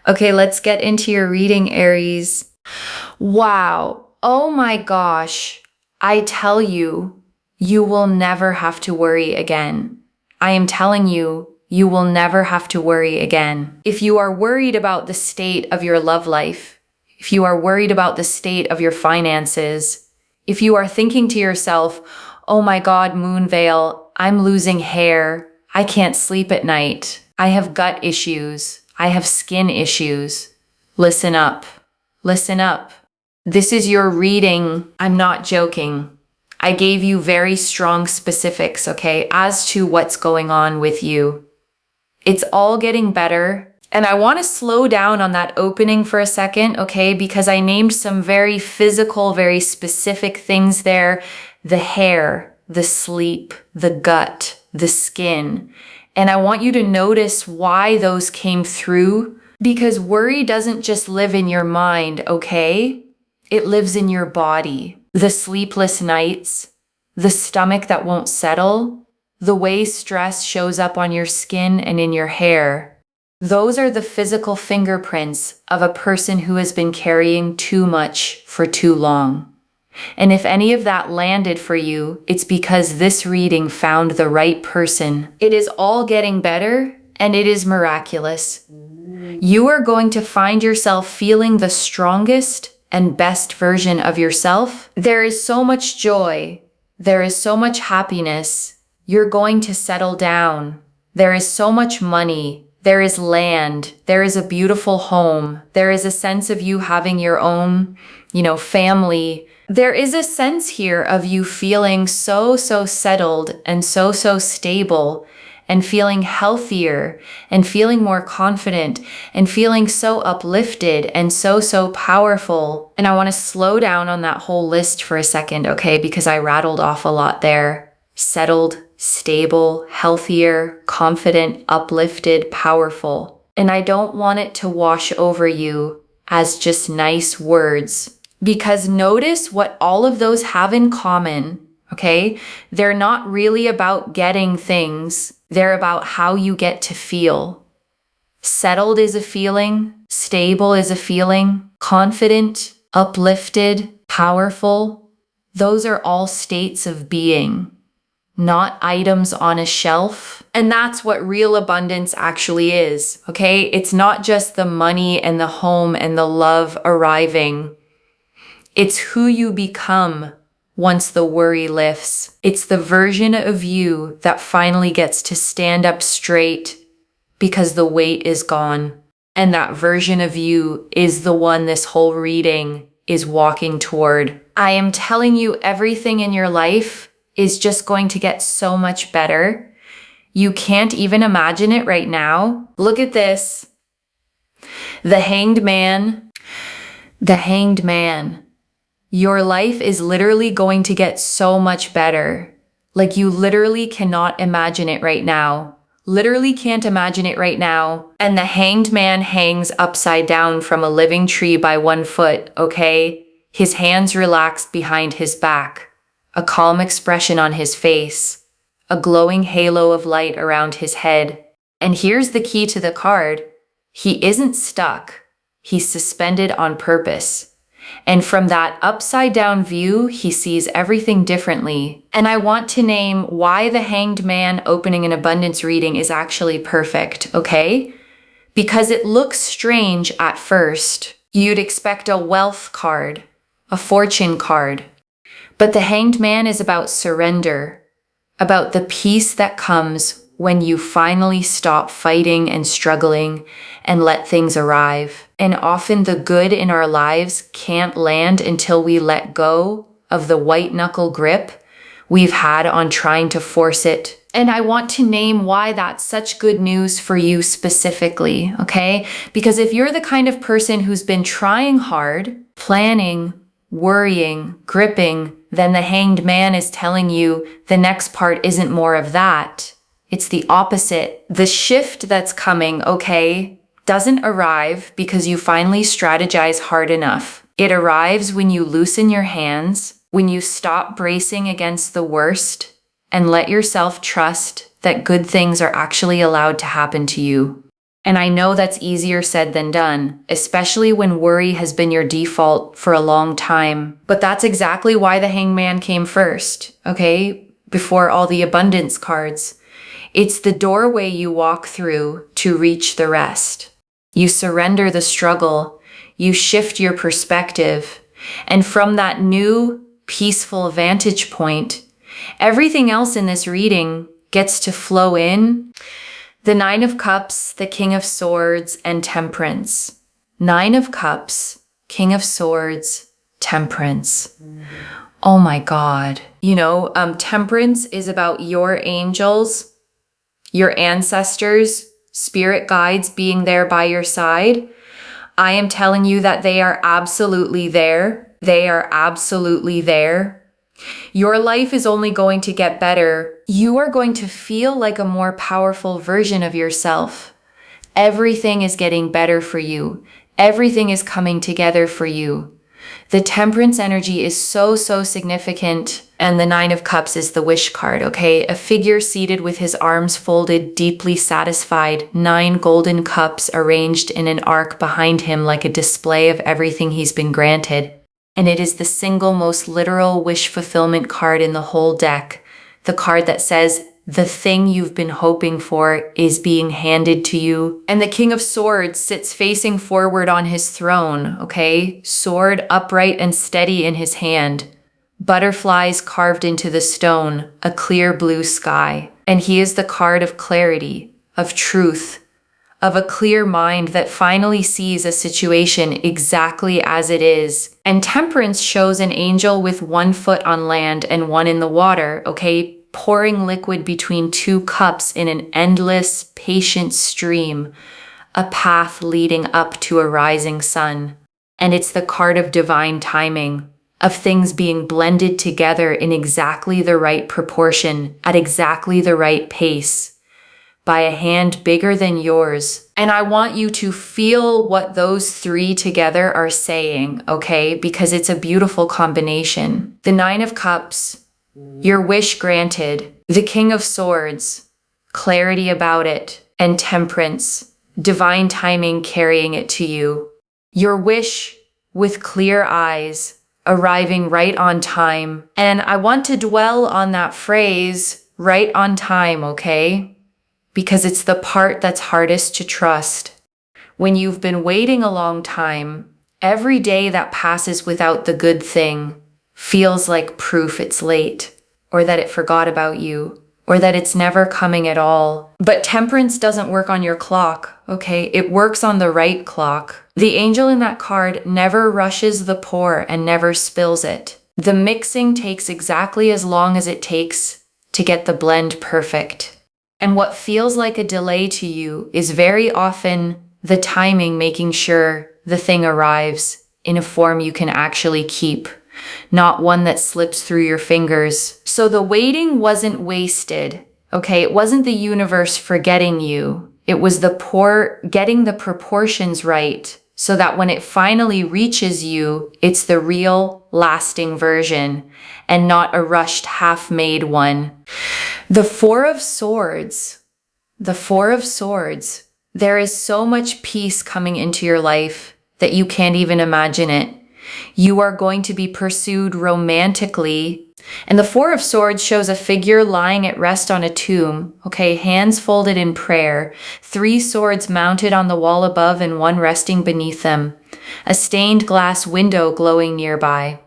Okay, let's get into your reading, Aries. Wow. Oh my gosh. I tell you, you will never have to worry again. I am telling you, you will never have to worry again. If you are worried about the state of your love life, if you are worried about the state of your finances, if you are thinking to yourself, oh my God, Moonveil, I'm losing hair. I can't sleep at night. I have gut issues. I have skin issues. Listen up. Listen up. This is your reading. I'm not joking. I gave you very strong specifics, okay, as to what's going on with you. It's all getting better. And I want to slow down on that opening for a second, okay, because I named some very physical, very specific things there. The hair, the sleep, the gut, the skin. And I want you to notice why those came through, because worry doesn't just live in your mind, okay? It lives in your body. The sleepless nights, the stomach that won't settle, the way stress shows up on your skin and in your hair. Those are the physical fingerprints of a person who has been carrying too much for too long. And if any of that landed for you, it's because this reading found the right person. It is all getting better, and it is miraculous. You are going to find yourself feeling the strongest and best version of yourself. There is so much joy. There is so much happiness. You're going to settle down. There is so much money. There is land. There is a beautiful home. There is a sense of you having your own, family. There is a sense here of you feeling so settled and so stable, and feeling healthier and feeling more confident and feeling so uplifted and so powerful. And I want to slow down on that whole list for a second, okay? Because I rattled off a lot there. Settled, stable, healthier, confident, uplifted, powerful. And I don't want it to wash over you as just nice words. Because notice what all of those have in common, okay? They're not really about getting things. They're about how you get to feel. Settled is a feeling. Stable is a feeling. Confident, uplifted, powerful. Those are all states of being, not items on a shelf. And that's what real abundance actually is, okay? It's not just the money and the home and the love arriving. It's who you become once the worry lifts. It's the version of you that finally gets to stand up straight because the weight is gone. And that version of you is the one this whole reading is walking toward. I am telling you, everything in your life is just going to get so much better. You can't even imagine it right now. Look at this. The Hanged Man. The Hanged Man. Your life is literally going to get so much better. Like, you literally cannot imagine it right now. Literally can't imagine it right now. And the Hanged Man hangs upside down from a living tree by 1 foot, okay? His hands relaxed behind his back, a calm expression on his face, a glowing halo of light around his head. And here's the key to the card. He isn't stuck. He's suspended on purpose. And from that upside down view, he sees everything differently. And I want to name why the Hanged Man opening an abundance reading is actually perfect, okay? Because it looks strange at first. You'd expect a wealth card, a fortune card. But the Hanged Man is about surrender, about the peace that comes when you finally stop fighting and struggling and let things arrive. And often the good in our lives can't land until we let go of the white knuckle grip we've had on trying to force it. And I want to name why that's such good news for you specifically, okay? Because if you're the kind of person who's been trying hard, planning, worrying, gripping, then the Hanged Man is telling you the next part isn't more of that. It's the opposite. The shift that's coming, okay, doesn't arrive because you finally strategize hard enough. It arrives when you loosen your hands, when you stop bracing against the worst, and let yourself trust that good things are actually allowed to happen to you. And I know that's easier said than done, especially when worry has been your default for a long time. But that's exactly why the Hangman came first, okay? Before all the abundance cards. It's the doorway you walk through to reach the rest. You surrender the struggle, you shift your perspective, and from that new, peaceful vantage point, everything else in this reading gets to flow in. The Nine of Cups, the King of Swords, and Temperance. Nine of Cups, King of Swords, Temperance. Oh my God. Temperance is about your angels, your ancestors, spirit guides being there by your side. I am telling you that they are absolutely there. They are absolutely there. Your life is only going to get better. You are going to feel like a more powerful version of yourself. Everything is getting better for you. Everything is coming together for you. The Temperance energy is so significant. And the Nine of Cups is the wish card, okay? A figure seated with his arms folded, deeply satisfied, 9 golden cups arranged in an arc behind him like a display of everything he's been granted. And it is the single most literal wish fulfillment card in the whole deck. The card that says, the thing you've been hoping for is being handed to you. And the King of Swords sits facing forward on his throne, okay? Sword upright and steady in his hand. Butterflies carved into the stone, a clear blue sky. And he is the card of clarity, of truth, of a clear mind that finally sees a situation exactly as it is. And Temperance shows an angel with 1 foot on land and 1 in the water, okay? Pouring liquid between 2 cups in an endless, patient stream, a path leading up to a rising sun. And it's the card of divine timing, of things being blended together in exactly the right proportion, at exactly the right pace, by a hand bigger than yours. And I want you to feel what those 3 together are saying, okay? Because it's a beautiful combination. The Nine of Cups, your wish granted. The King of Swords, clarity about it. And Temperance, divine timing carrying it to you. Your wish with clear eyes, arriving right on time. And I want to dwell on that phrase, right on time, okay? Because it's the part that's hardest to trust. When you've been waiting a long time, every day that passes without the good thing feels like proof it's late, or that it forgot about you, or that it's never coming at all. But Temperance doesn't work on your clock, okay? It works on the right clock. The angel in that card never rushes the pour and never spills it. The mixing takes exactly as long as it takes to get the blend perfect. And what feels like a delay to you is very often the timing making sure the thing arrives in a form you can actually keep, not one that slips through your fingers. So the waiting wasn't wasted, okay? It wasn't the universe forgetting you. It was getting the proportions right so that when it finally reaches you, it's the real, lasting version and not a rushed, half-made one. The Four of Swords, there is so much peace coming into your life that you can't even imagine it. You are going to be pursued romantically. And the Four of Swords shows a figure lying at rest on a tomb, okay, hands folded in prayer, 3 swords mounted on the wall above and 1 resting beneath them, a stained glass window glowing nearby.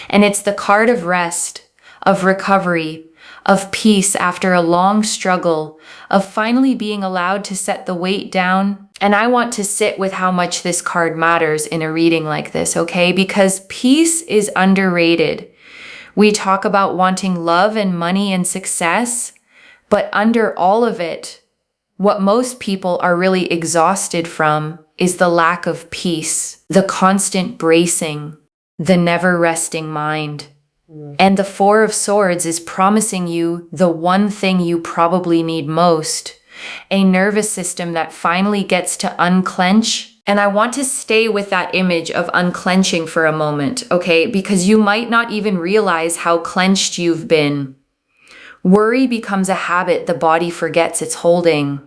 And it's the card of rest, of recovery, of peace after a long struggle, of finally being allowed to set the weight down. And I want to sit with how much this card matters in a reading like this, okay? Because peace is underrated. We talk about wanting love and money and success, but under all of it, what most people are really exhausted from is the lack of peace, the constant bracing, the never-resting mind. And the Four of Swords is promising you the one thing you probably need most, a nervous system that finally gets to unclench. And I want to stay with that image of unclenching for a moment, okay? Because you might not even realize how clenched you've been. Worry becomes a habit the body forgets it's holding.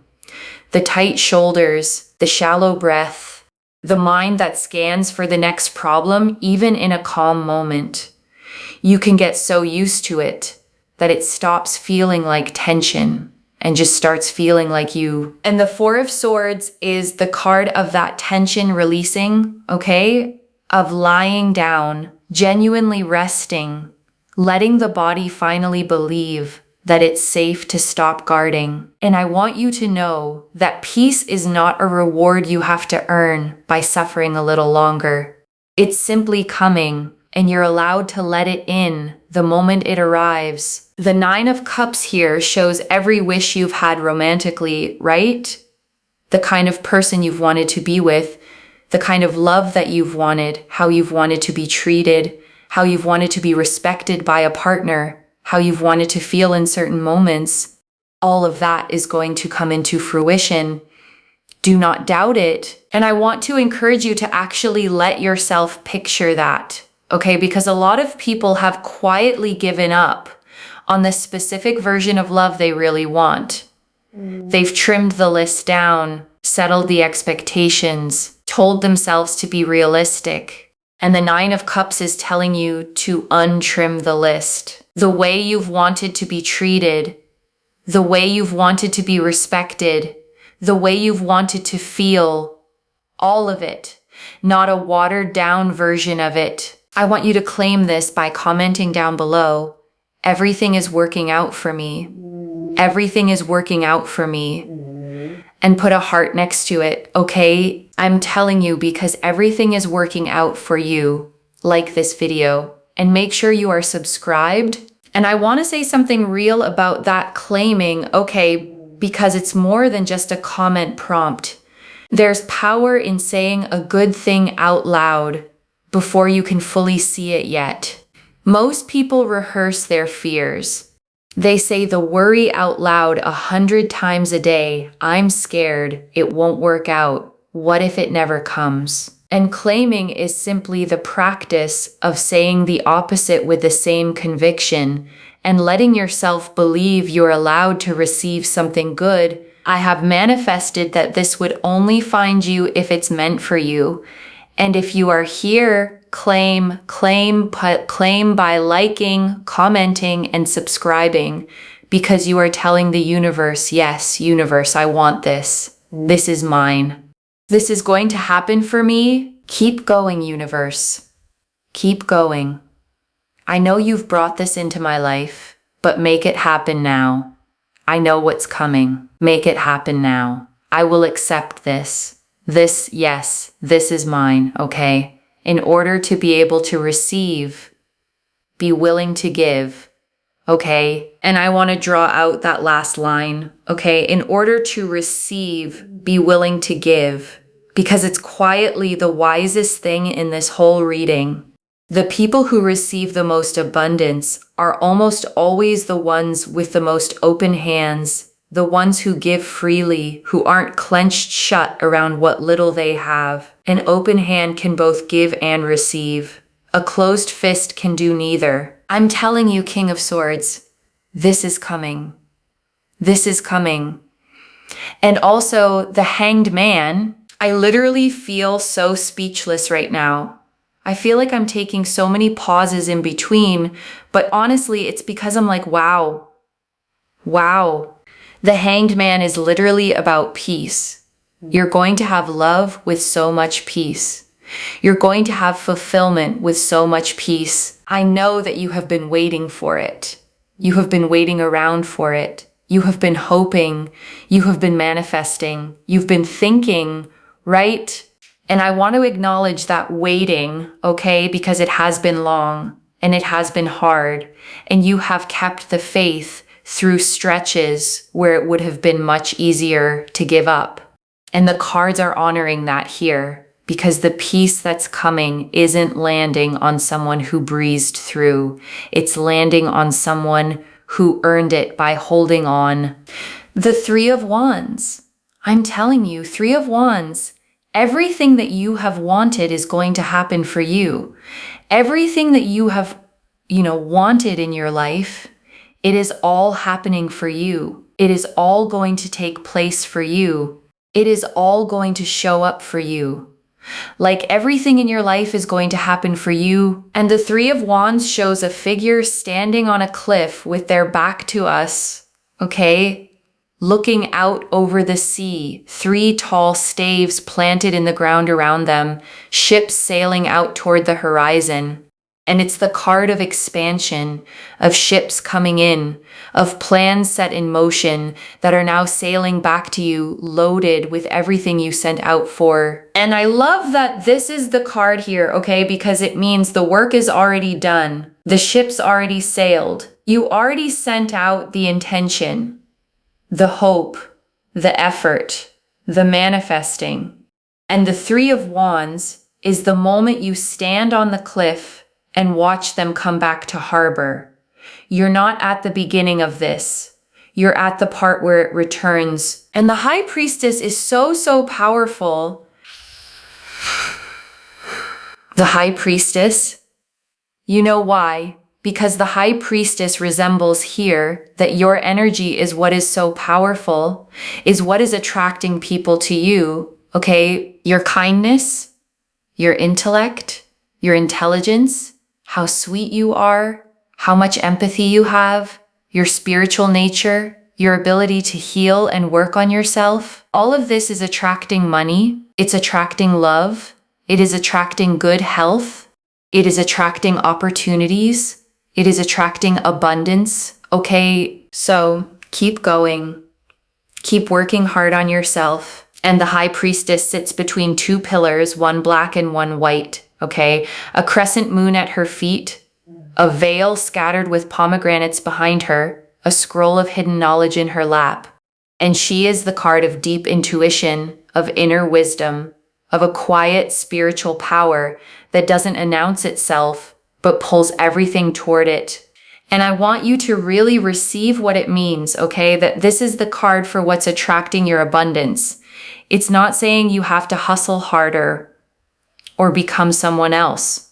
the tight shoulders, the shallow breath, the mind that scans for the next problem, even in a calm moment. You can get so used to it that it stops feeling like tension and just starts feeling like you. And the Four of Swords is the card of that tension releasing, okay? Of lying down, genuinely resting, letting the body finally believe that it's safe to stop guarding. And I want you to know that peace is not a reward you have to earn by suffering a little longer. It's simply coming, and you're allowed to let it in the moment it arrives. The Nine of Cups here shows every wish you've had romantically, right? The kind of person you've wanted to be with, the kind of love that you've wanted, how you've wanted to be treated, how you've wanted to be respected by a partner, how you've wanted to feel in certain moments. All of that is going to come into fruition. Do not doubt it. And I want to encourage you to actually let yourself picture that, okay? Because a lot of people have quietly given up on the specific version of love they really want. They've trimmed the list down, settled the expectations, told themselves to be realistic. And the Nine of Cups is telling you to untrim the list. The way you've wanted to be treated, the way you've wanted to be respected, the way you've wanted to feel, all of it, not a watered down version of it. I want you to claim this by commenting down below. Everything is working out for me. Everything is working out for me. And put a heart next to it, okay? I'm telling you, because everything is working out for you. Like this video. And make sure you are subscribed. And I want to say something real about that claiming, okay, because it's more than just a comment prompt. There's power in saying a good thing out loud before you can fully see it yet. Most people rehearse their fears. They say the worry out loud 100 times a day. I'm scared. It won't work out. What if it never comes? And claiming is simply the practice of saying the opposite with the same conviction and letting yourself believe you're allowed to receive something good. I have manifested that this would only find you if it's meant for you. And if you are here, claim by liking, commenting, and subscribing, because you are telling the universe, yes, universe, I want this. This is mine. This is going to happen for me. Keep going, universe. Keep going. I know you've brought this into my life, but make it happen now. I know what's coming. Make it happen now. I will accept this. This, yes, this is mine, okay? In order to be able to receive, be willing to give, okay? And I want to draw out that last line, okay? In order to receive, be willing to give, because it's quietly the wisest thing in this whole reading. The people who receive the most abundance are almost always the ones with the most open hands, the ones who give freely, who aren't clenched shut around what little they have. An open hand can both give and receive. A closed fist can do neither. I'm telling you, King of Swords, this is coming. This is coming. And also the Hanged Man. I literally feel so speechless right now. I feel like I'm taking so many pauses in between, but honestly, it's because I'm like, wow. Wow. The Hanged Man is literally about peace. You're going to have love with so much peace. You're going to have fulfillment with so much peace. I know that you have been waiting for it. You have been waiting around for it. You have been hoping. You have been manifesting. You've been thinking, right? And I want to acknowledge that waiting, okay, because it has been long and it has been hard, and you have kept the faith through stretches where it would have been much easier to give up. And the cards are honoring that here, because the peace that's coming isn't landing on someone who breezed through. It's landing on someone who earned it by holding on. The Three of Wands. I'm telling you, Three of Wands. Everything that you have wanted is going to happen for you. Everything that you have, wanted in your life, it is all happening for you. It is all going to take place for you. It is all going to show up for you. Like everything in your life is going to happen for you. And the Three of Wands shows a figure standing on a cliff with their back to us, okay? Looking out over the sea, 3 tall staves planted in the ground around them, ships sailing out toward the horizon. And it's the card of expansion, of ships coming in, of plans set in motion that are now sailing back to you, loaded with everything you sent out for. And I love that this is the card here, okay? Because it means the work is already done. The ship's already sailed. You already sent out the intention, the hope, the effort, the manifesting. And the Three of Wands is the moment you stand on the cliff and watch them come back to harbor. You're not at the beginning of this. You're at the part where it returns. And the High Priestess is so powerful. The High Priestess, you know why? Because the High Priestess resembles here that your energy is what is so powerful, is what is attracting people to you, okay? Your kindness, your intellect, your intelligence, how sweet you are, how much empathy you have, your spiritual nature, your ability to heal and work on yourself. All of this is attracting money. It's attracting love. It is attracting good health. It is attracting opportunities. It is attracting abundance. Okay, so keep going. Keep working hard on yourself. And the High Priestess sits between 2 pillars, one black and one white. Okay, a crescent moon at her feet, a veil scattered with pomegranates behind her, a scroll of hidden knowledge in her lap. And she is the card of deep intuition, of inner wisdom, of a quiet spiritual power that doesn't announce itself, but pulls everything toward it. And I want you to really receive what it means, okay? That this is the card for what's attracting your abundance. It's not saying you have to hustle harder, or become someone else,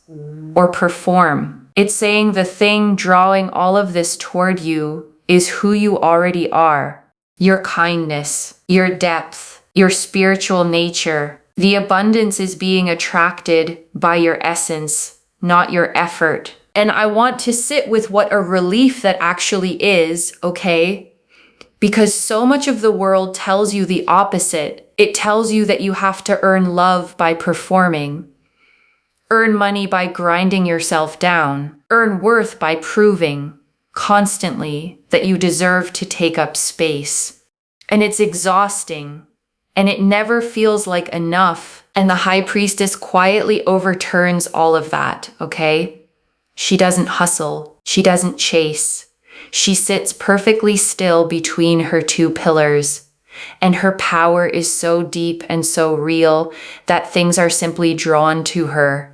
or perform. It's saying the thing drawing all of this toward you is who you already are. Your kindness, your depth, your spiritual nature. The abundance is being attracted by your essence, not your effort. And I want to sit with what a relief that actually is, okay? Because so much of the world tells you the opposite. It tells you that you have to earn love by performing. Earn money by grinding yourself down. Earn worth by proving constantly that you deserve to take up space. And it's exhausting. And it never feels like enough. And the High Priestess quietly overturns all of that, okay? She doesn't hustle. She doesn't chase. She sits perfectly still between her 2 pillars. And her power is so deep and so real that things are simply drawn to her.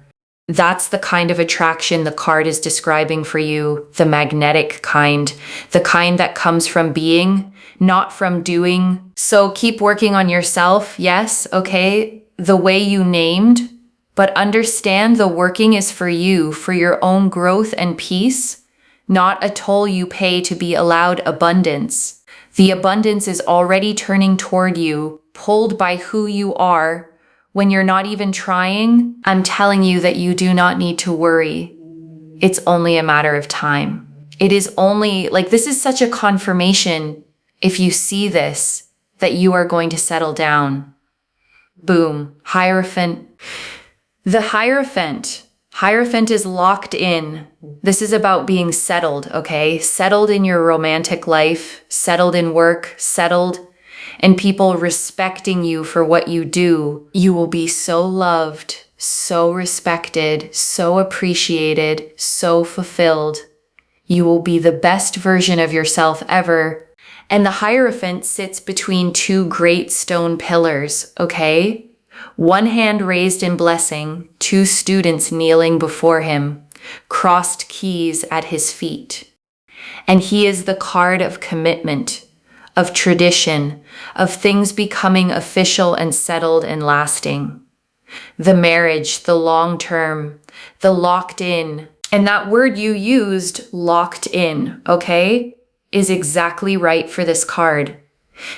That's the kind of attraction the card is describing for you, the magnetic kind, the kind that comes from being, not from doing. So keep working on yourself, yes, okay, the way you named, but understand the working is for you, for your own growth and peace, not a toll you pay to be allowed abundance. The abundance is already turning toward you, pulled by who you are. When you're not even trying, I'm telling you that you do not need to worry. It's only a matter of time. It is only, this is such a confirmation, if you see this, that you are going to settle down. Boom. Hierophant. The Hierophant. Hierophant is locked in. This is about being settled, okay? Settled in your romantic life, settled in work, settled and people respecting you for what you do. You will be so loved, so respected, so appreciated, so fulfilled. You will be the best version of yourself ever. And the Hierophant sits between 2 great stone pillars, okay? One hand raised in blessing, 2 students kneeling before him, crossed keys at his feet. And he is the card of commitment, of tradition, of things becoming official and settled and lasting. The marriage, the long term, the locked in. And that word you used, locked in, okay? is exactly right for this card.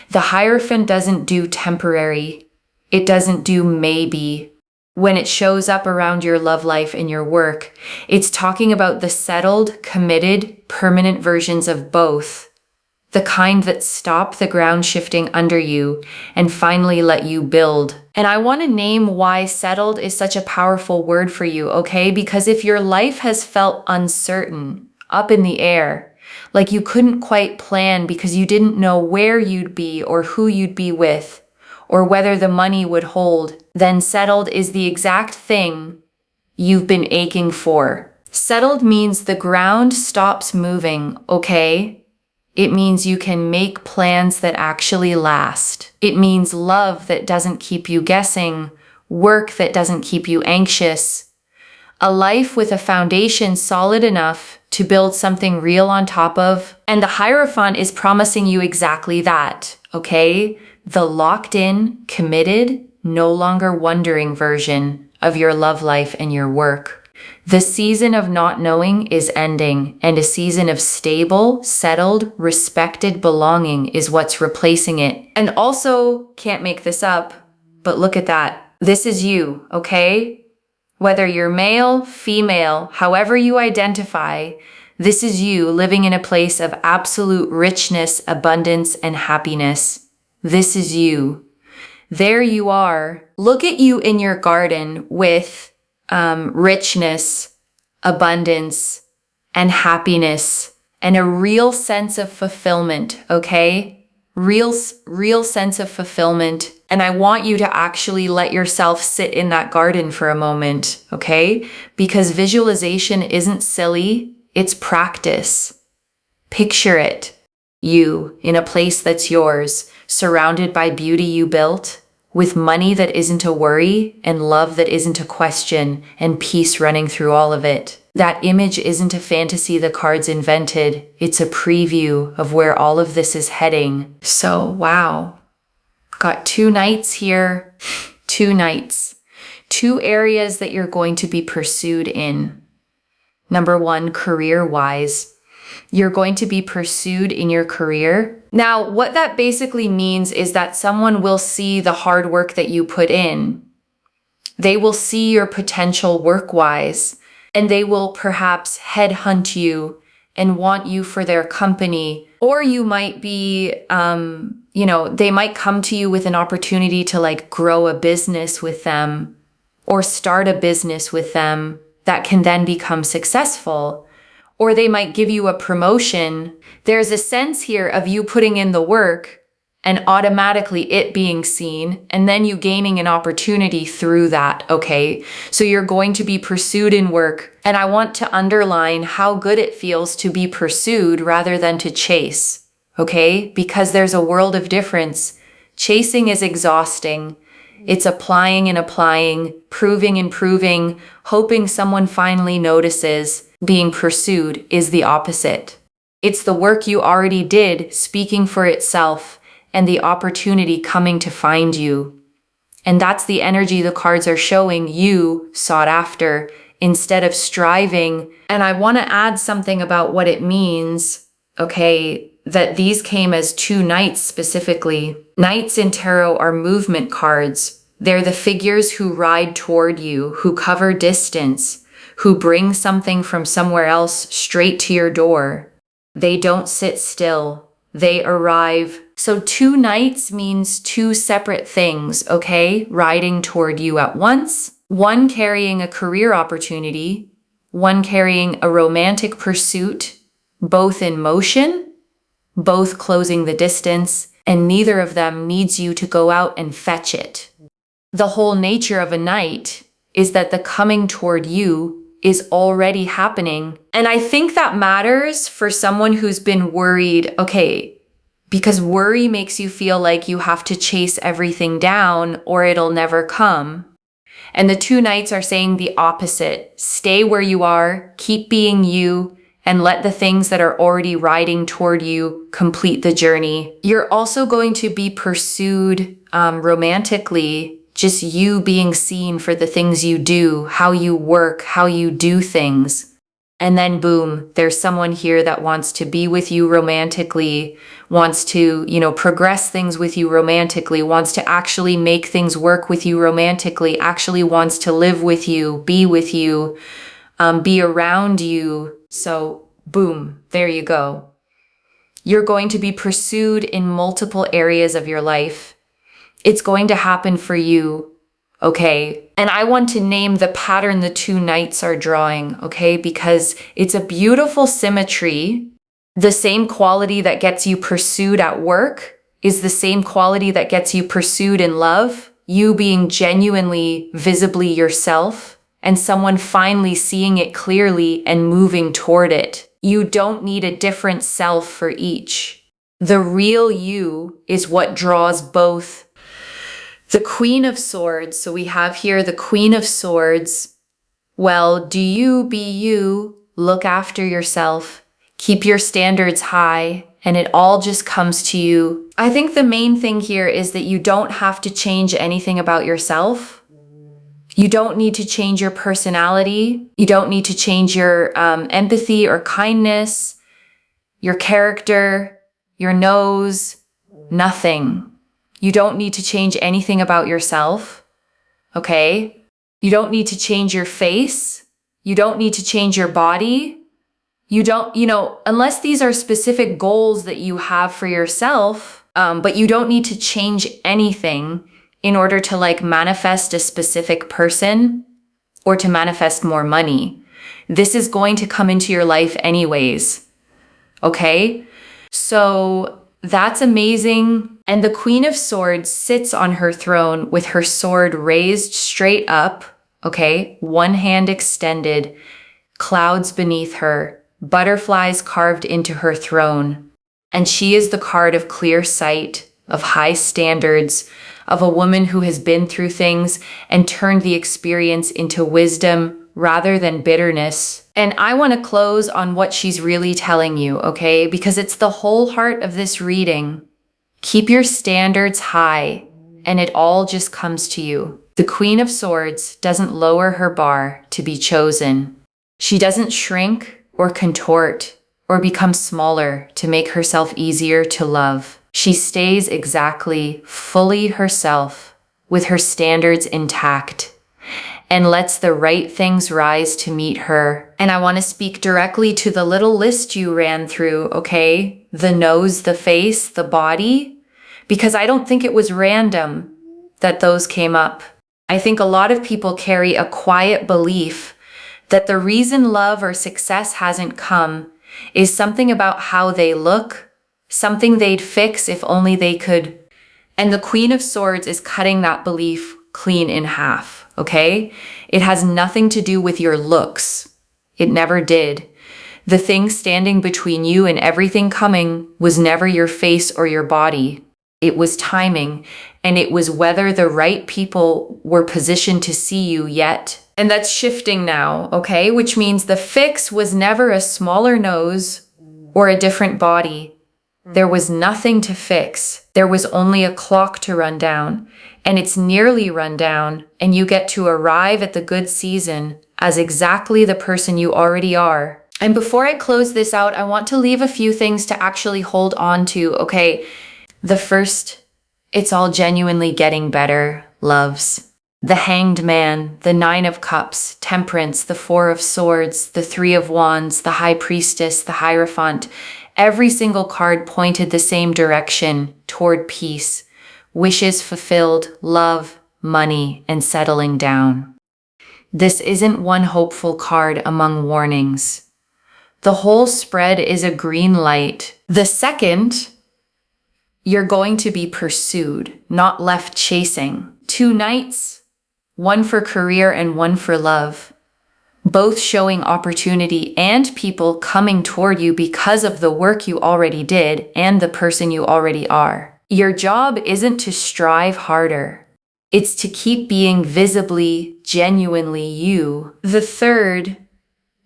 The Hierophant doesn't do temporary. It doesn't do maybe. When it shows up around your love life and your work, it's talking about the settled, committed, permanent versions of both. The kind that stop the ground shifting under you and finally let you build. And I want to name why settled is such a powerful word for you, okay? Because if your life has felt uncertain, up in the air, like you couldn't quite plan because you didn't know where you'd be or who you'd be with, or whether the money would hold, then settled is the exact thing you've been aching for. Settled means the ground stops moving, okay? It means you can make plans that actually last. It means love that doesn't keep you guessing, work that doesn't keep you anxious, a life with a foundation solid enough to build something real on top of. And the Hierophant is promising you exactly that, okay? The locked in, committed, no longer wondering version of your love life and your work. The season of not knowing is ending, and a season of stable, settled, respected belonging is what's replacing it. And also, can't make this up, but look at that. This is you, okay? Whether you're male, female, however you identify, this is you living in a place of absolute richness, abundance, and happiness. This is you. There you are. Look at you in your garden with richness, abundance, and happiness, and a real sense of fulfillment, okay? Real sense of fulfillment. And I want you to actually let yourself sit in that garden for a moment, okay? Because visualization isn't silly, it's practice. Picture it. You in a place that's yours, surrounded by beauty you built, with money that isn't a worry, and love that isn't a question, and peace running through all of it. That image isn't a fantasy the cards invented, it's a preview of where all of this is heading. So, wow. Got 2 knights here, 2 knights. 2 areas that you're going to be pursued in. Number 1, career-wise. You're going to be pursued in your career. Now, what that basically means is that someone will see the hard work that you put in. They will see your potential work-wise, and they will perhaps headhunt you and want you for their company. Or you might be, they might come to you with an opportunity to like grow a business with them or start a business with them that can then become successful. Or they might give you a promotion. There's a sense here of you putting in the work and automatically it being seen, and then you gaining an opportunity through that, okay? So you're going to be pursued in work, and I want to underline how good it feels to be pursued rather than to chase, okay? Because there's a world of difference. Chasing is exhausting. It's applying and applying, proving and proving, hoping someone finally notices. Being pursued is the opposite. It's the work you already did speaking for itself and the opportunity coming to find you. And that's the energy the cards are showing you sought after instead of striving. And I want to add something about what it means, okay, that these came as 2 knights specifically. Knights in tarot are movement cards. They're the figures who ride toward you, who cover distance, who bring something from somewhere else straight to your door. They don't sit still. They arrive. So 2 knights means 2 separate things, okay? Riding toward you at once. One carrying a career opportunity, one carrying a romantic pursuit, both in motion, both closing the distance, and neither of them needs you to go out and fetch it. The whole nature of a knight is that the coming toward you is already happening. And I think that matters for someone who's been worried, okay, because worry makes you feel like you have to chase everything down or it'll never come. And the 2 knights are saying the opposite. Stay where you are, keep being you, and let the things that are already riding toward you complete the journey. You're also going to be pursued romantically, just you being seen for the things you do, how you work, how you do things. And then boom, there's someone here that wants to be with you romantically, wants to, progress things with you romantically, wants to actually make things work with you romantically, actually wants to live with you, be around you. So boom, there you go. You're going to be pursued in multiple areas of your life. It's going to happen for you. Okay. And I want to name the pattern the two knights are drawing, okay? Because it's a beautiful symmetry. The same quality that gets you pursued at work is the same quality that gets you pursued in love. You being genuinely, visibly yourself, and someone finally seeing it clearly and moving toward it. You don't need a different self for each. The real you is what draws both. The Queen of Swords, so we have here the Queen of Swords. Well, do you be you, look after yourself, keep your standards high, and it all just comes to you. I think the main thing here is that you don't have to change anything about yourself. You don't need to change your personality. You don't need to change your empathy or kindness, your character, your nose, nothing. You don't need to change anything about yourself, okay? You don't need to change your face. You don't need to change your body. You don't, unless these are specific goals that you have for yourself, but you don't need to change anything in order to manifest a specific person or to manifest more money. This is going to come into your life anyways, okay? So that's amazing. And the Queen of Swords sits on her throne with her sword raised straight up, okay? One hand extended, clouds beneath her, butterflies carved into her throne. And she is the card of clear sight, of high standards, of a woman who has been through things and turned the experience into wisdom rather than bitterness. And I want to close on what she's really telling you, okay? Because it's the whole heart of this reading. Keep your standards high, and it all just comes to you. The Queen of Swords doesn't lower her bar to be chosen. She doesn't shrink or contort or become smaller to make herself easier to love. She stays exactly, fully herself, with her standards intact, and lets the right things rise to meet her. And I want to speak directly to the little list you ran through, okay? The nose, the face, the body, because I don't think it was random that those came up. I think a lot of people carry a quiet belief that the reason love or success hasn't come is something about how they look, something they'd fix if only they could. And the Queen of Swords is cutting that belief clean in half, okay? It has nothing to do with your looks. It never did. The thing standing between you and everything coming was never your face or your body. It was timing, and it was whether the right people were positioned to see you yet. And that's shifting now, okay? Which means the fix was never a smaller nose or a different body. There was nothing to fix. There was only a clock to run down, and it's nearly run down, and you get to arrive at the good season as exactly the person you already are. And before I close this out, I want to leave a few things to actually hold on to, okay? The first, it's all genuinely getting better, loves. The Hanged Man, the Nine of Cups, Temperance, the Four of Swords, the Three of Wands, the High Priestess, the Hierophant. Every single card pointed the same direction, toward peace, wishes fulfilled, love, money, and settling down. This isn't one hopeful card among warnings. The whole spread is a green light. The second, you're going to be pursued, not left chasing. Two knights, one for career and one for love, both showing opportunity and people coming toward you because of the work you already did and the person you already are. Your job isn't to strive harder. It's to keep being visibly, genuinely you. The third,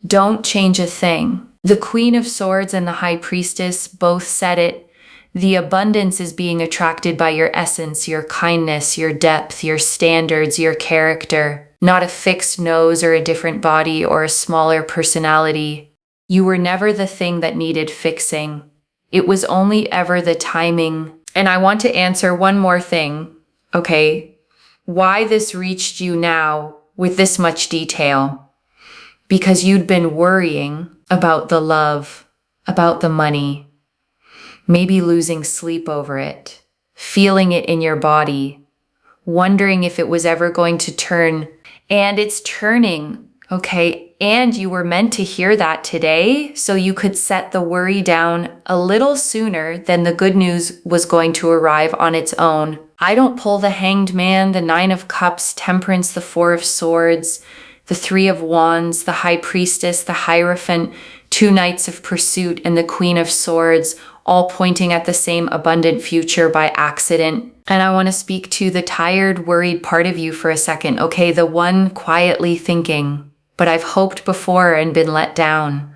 don't change a thing. The Queen of Swords and the High Priestess both said it. The abundance is being attracted by your essence, your kindness, your depth, your standards, your character. not a fixed nose or a different body or a smaller personality. You were never the thing that needed fixing. It was only ever the timing. And I want to answer one more thing, okay? Why this reached you now with this much detail? Because you'd been worrying about the love, about the money, maybe losing sleep over it, feeling it in your body, wondering if it was ever going to turn. And it's turning, okay? And you were meant to hear that today so you could set the worry down a little sooner than the good news was going to arrive on its own. I don't pull the Hanged Man, the Nine of Cups, Temperance, the Four of Swords, the Three of Wands, the High Priestess, the Hierophant, two Knights of Pursuit, and the Queen of Swords, all pointing at the same abundant future by accident. And I want to speak to the tired, worried part of you for a second, okay? The one quietly thinking, but I've hoped before and been let down.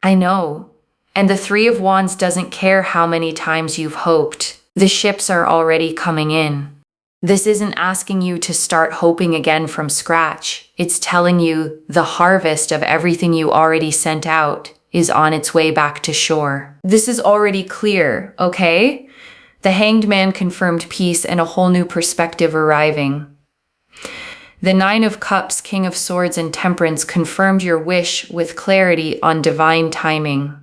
I know. And the Three of Wands doesn't care how many times you've hoped. The ships are already coming in. This isn't asking you to start hoping again from scratch. It's telling you the harvest of everything you already sent out is on its way back to shore. This is already clear, okay? The Hanged Man confirmed peace and a whole new perspective arriving. The Nine of Cups, King of Swords, and Temperance confirmed your wish with clarity on divine timing.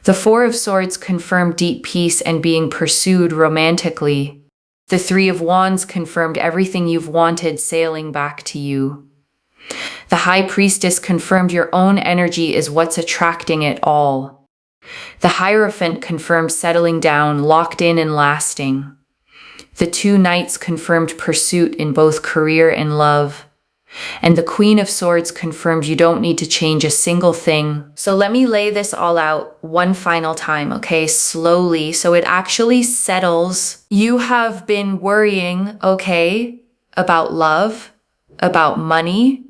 The Four of Swords confirmed deep peace and being pursued romantically. The Three of Wands confirmed everything you've wanted sailing back to you. The High Priestess confirmed your own energy is what's attracting it all. The Hierophant confirmed settling down, locked in and lasting. The two Knights confirmed pursuit in both career and love. And the Queen of Swords confirmed you don't need to change a single thing. So let me lay this all out one final time, okay? Slowly, so it actually settles. You have been worrying, okay, about love, about money,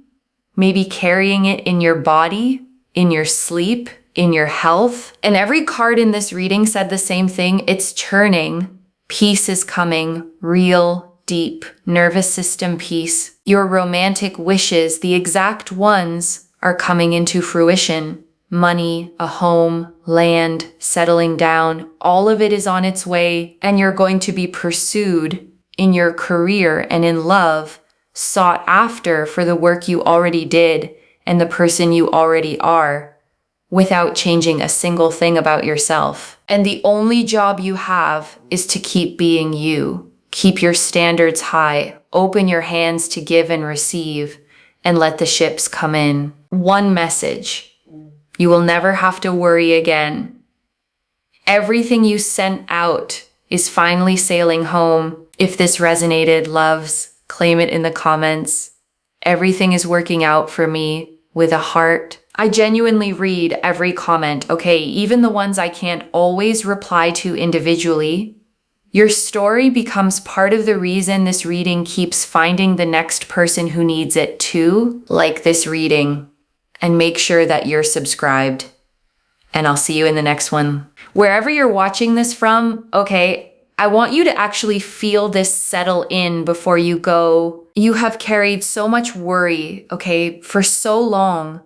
maybe carrying it in your body, in your sleep, in your health. And every card in this reading said the same thing. It's churning. Peace is coming. Real, deep, nervous system peace. Your romantic wishes, the exact ones, are coming into fruition. Money, a home, land, settling down, all of it is on its way, and you're going to be pursued in your career and in love, sought after for the work you already did and the person you already are, without changing a single thing about yourself. And the only job you have is to keep being you. Keep your standards high, open your hands to give and receive, and let the ships come in. One message: you will never have to worry again. Everything you sent out is finally sailing home. If this resonated, loves, claim it in the comments. Everything is working out for me with a heart. I genuinely read every comment, okay? Even the ones I can't always reply to individually. Your story becomes part of the reason this reading keeps finding the next person who needs it too, like this reading. And make sure that you're subscribed. And I'll see you in the next one. Wherever you're watching this from, okay, I want you to actually feel this settle in before you go. You have carried so much worry, okay, for so long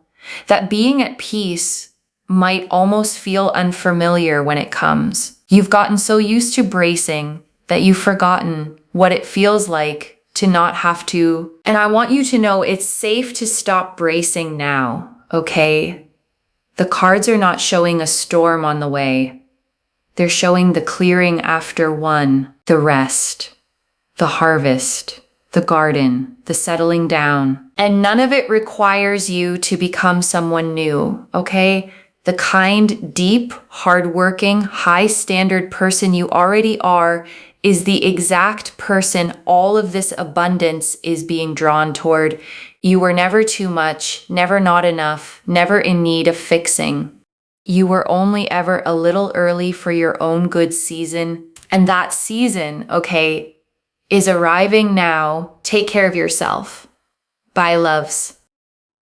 that being at peace might almost feel unfamiliar when it comes. You've gotten so used to bracing that you've forgotten what it feels like to not have to. And I want you to know it's safe to stop bracing now, okay? The cards are not showing a storm on the way. They're showing the clearing after one, the rest, the harvest, the garden, the settling down. And none of it requires you to become someone new, okay? The kind, deep, hardworking, high-standard person you already are is the exact person all of this abundance is being drawn toward. You were never too much, never not enough, never in need of fixing. You were only ever a little early for your own good season. And that season, okay, is arriving now. Take care of yourself. Bye, loves.